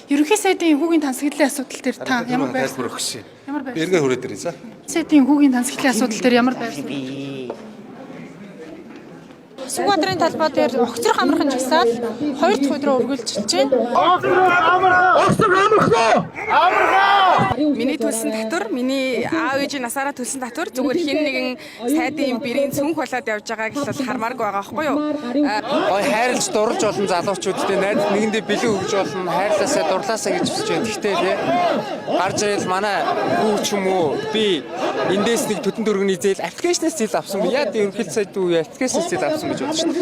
Ерөнхий сайдын хүүгийн тансаглалын асуудал дээр та ямар байр тайлбар өгөх шээ. ямар байр Эргээ хүрээд ирээ за. сайдын хүүгийн тансаглалын асуудал дээр ямар байр Сүгбаатарын талбай дээр огцрох амархан жагсаал 2 дахь өдрөө үргэлжилж байна. Миний төлсөн татвар, миний аав ээжийн насаараа төлсөн татвар зүгээр хин нэгэн сайдын бэрийн цүнх болоод явж байгааг л хармааргүй байгаа байхгүй юу? Гой хайрлаж дурлж олон залуучуудтай найз нэгэндээ бэлэн өгж болно, хайрлаасаа дурлаасаа гэж хүсэж байна. Гэхдээ тий гарч ирэл манай хүү ч юм уу би эндээс нэг төтөн дөрөвний зээл аппликейшнээс зээл авсан. Яа тийм ерөнхий сайд уу аппликейшнээс зээл авсан гэж бодож шин.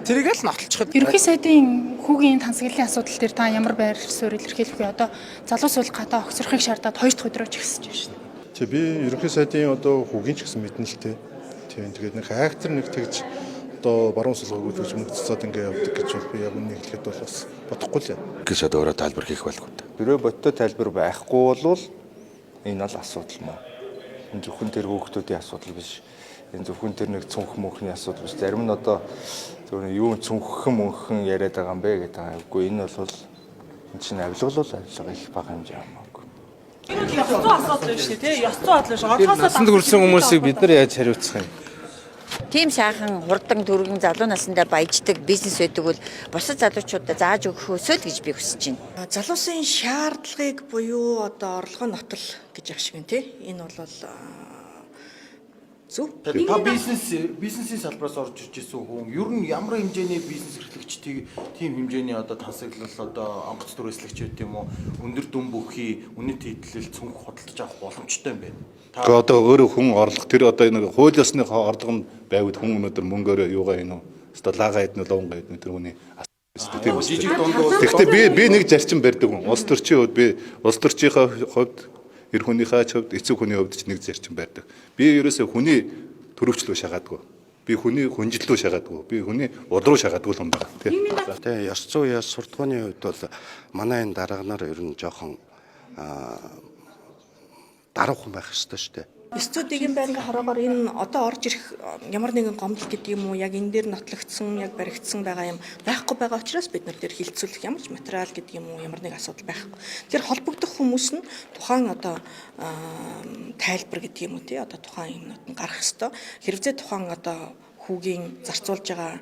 Тэрийг л нотолчиход. Ерөнхий сайдын хүүгийн тансаглалын асуудал дээр та ямар байр суурь илэрхийлэх вэ? Одоо залуу суулгатаа огцрохыг шаардаад 2 дахь өдрөө жагсаж байна шүү дээ. Тэг би ерөнхий сайдын одоо хүүгийн ч гэсэн мэднэ л тээ. Тийм тэгээд нэг хайхтар нэг тэгж одоо баруун сулгыг үлгэж мөнгөцсөд ингэ явдаг гэж би яг үнийг хэлэхэд бол бас бодохгүй л юм. Гэж одоо өөрөө тайлбар хийх байлгүй. Тэрөө бодтой тайлбар байхгүй бол энэ бол асуудал мó. Энэ зөвхөн тэр хүүхдүүдийн асуудал биш. Энэ зөвхөн тэр нэг цүнх мөнхний асуудал биш. Зарим нь одоо зөвхөн юу цүнххэн мөнхөн яриад байгаа юм бэ гэдэг байгаа. Үгүй энэ бол энэ чинь авилгалуул ажиллагаа их бага хэмжээ хамаагүй. Ёсцоо асуудал биш тий. Ёсцоо бодлоо шүү. Одоосоо Насанд хүрсэн хүмүүсийг бид нар яаж хариуцах юм? Тийм сайхан хурдан түргэн залуу насндаа баяждаг бизнес байдаг бол бусад залуучуудад зааж өгөхөөсөө л гэж би хүсэж байна. залуусын шаардлагыг буюу одоо орлогын нотол гэж ах шиг нь тий. Энэ бол зөв. Та бизнесийн салбараас орж ирж ирсэн хүн ер нь ямар хэмжээний бизнес эрхлэгчдийг тийм хэмжээний одоо тансаглал одоо онгоц түрээслэгч байт юм уу өндөр дүн бүхий үнэт хэдлэл цүнх худалдаж авах боломжтой юм байна. Тэгээ одоо өөрөө хүн орлого тэр одоо нэг хууль ёсны орлого нь байвал хүн өнөөдөр мөнгөөрөө юугаа ийнү одоо лага эднэ лонго эднэ тэр хүний тийм үү. Тэгэхдээ би нэг зарчим барьдаг хүн. Улс төрчийн хувьд би улс төрчийнхаа хувьд эр хүнийхээ хувьд эцэг хүний хувьд ч нэг зарчим барьдаг. Би ерөөсөө хүний төрөвчлөө шагаадгүй. Би хүний хүнжлөө шагаадгүй. Би хүний удруу шагаадгүй юм байна. Тэгээ ёс зүй яс суртахууны хувьд бол манай энэ дарга нар ер нь жоохон даруухан байх ёстой шүү дээ. Ёсцуудын байнгын хороогоор энэ одоо орж ирэх ямар нэгэн гомдол гэдэг юм уу яг энэ дээр нотлогдсон яг баригдсан байгаа юм байхгүй байгаа учраас бид нар дээр хилцүүлэх ямар ч материал гэдэг юм уу ямар нэг асуудал байхгүй. Тэгэхээр холбогдох хүмүүс нь тухайн одоо тайлбар гэдэг юм уу тий одоо тухайн юмнууд нь гарах ёстой. Хэрвээ тухайн одоо хүүгийн зарцуулж байгаа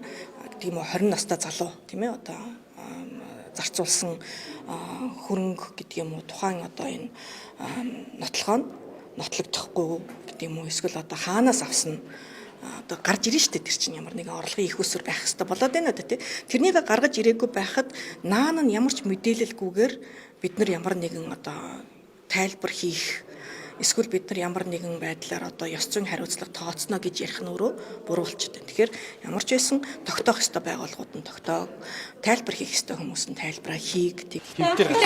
гэдэг юм уу 20 настай залуу тийм ээ одоо зарцуулсан хөрөнгө гэдэг юм уу тухайн одоо энэ нотлохоо нотлогдохгүй гэдэг юм уу эсвэл одоо хаанаас авсан одоо гарч ирнэ штэ тэр чинь ямар нэгэн орлогын их өсвөр байх хэрэгтэй болоод байна одоо тий тэрнийг гаргаж ирээгүй байхад наан нь ямар ч мэдээлэлгүйгээр бид нар ямар нэгэн одоо тайлбар хийх эсвэл бид нар ямар нэгэн байдлаар одоо ёс зүйн хариуцлага тооцно гэж ярих нь өөрөө буруулчихэд байна. Тэгэхээр ямар ч байсан тогтоох ёстой байгууллагууд нь тогтоог, тайлбар хийх ёстой хүмүүс нь тайлбараа хийг гэдэг.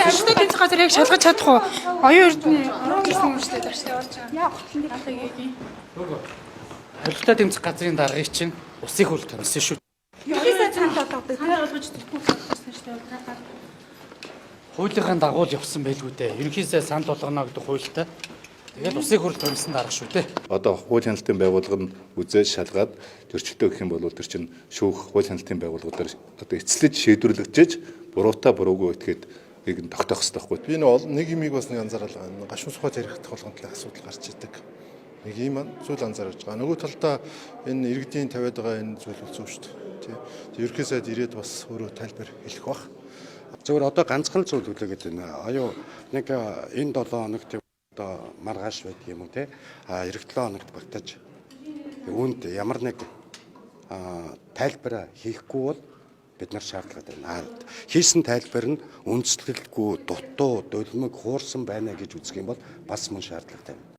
Ажилтны газар яг шалгаж чадах уу? Оюун эрдэнэ орж ирсэн хүмүүстэй дарстай болж байгаа. Яа хотын гээгийн. Холигтой тэмцэх газрын даргыг чинь усыг хөл томсон шүү. Ерөнхий сайд цаанд одоо та олгож төлөх болсон шүү дээ. Хуулийн дагуу л явсан байлгүй дээ. Ерөнхий сайд санд болгоно гэдэг хуультай. Тэгээд усыг хөл томсон дарга шүү дээ. Одоо хууль хяналтын байгууллага нь үзээд шалгаад зөрчилдөө гэх юм бол тэр чинь шүүх хууль хяналтын байгууллагуудаар одоо эцэлж шийдвэрлэгдэж буруутай буруугүй этгээд ийг нь тогтоох хэрэгтэй байхгүй. Би нэг юмыг бас нэг анзаарал байгаа. Гашуун сухад ярих толгомдлын асуудал гарч идэг. Нэг юм зүйл анзаарч байгаа. Нөгөө талдаа энэ иргэдийн тавиад байгаа энэ зүйл бол зөв шүү дээ. Тий. Ерөнхий сайд ирээд бас өөрөө тайлбар хэлэх бах. Зөвхөн одоо ганцхан зүйл үлээгээд байна. Аюу нэг энэ 7 хоногт одоо маргааш байдаг юм уу те эх 7 хоногт багтаж үүнд ямар нэг тайлбар хийхгүй бол бид нар шаардлагатай байна. Хийсэн тайлбар нь үндэслэлгүй, дутуу, дөлмөг, хуурсан байна гэж үзэх юм бол бас мөн шаардлагатай байна.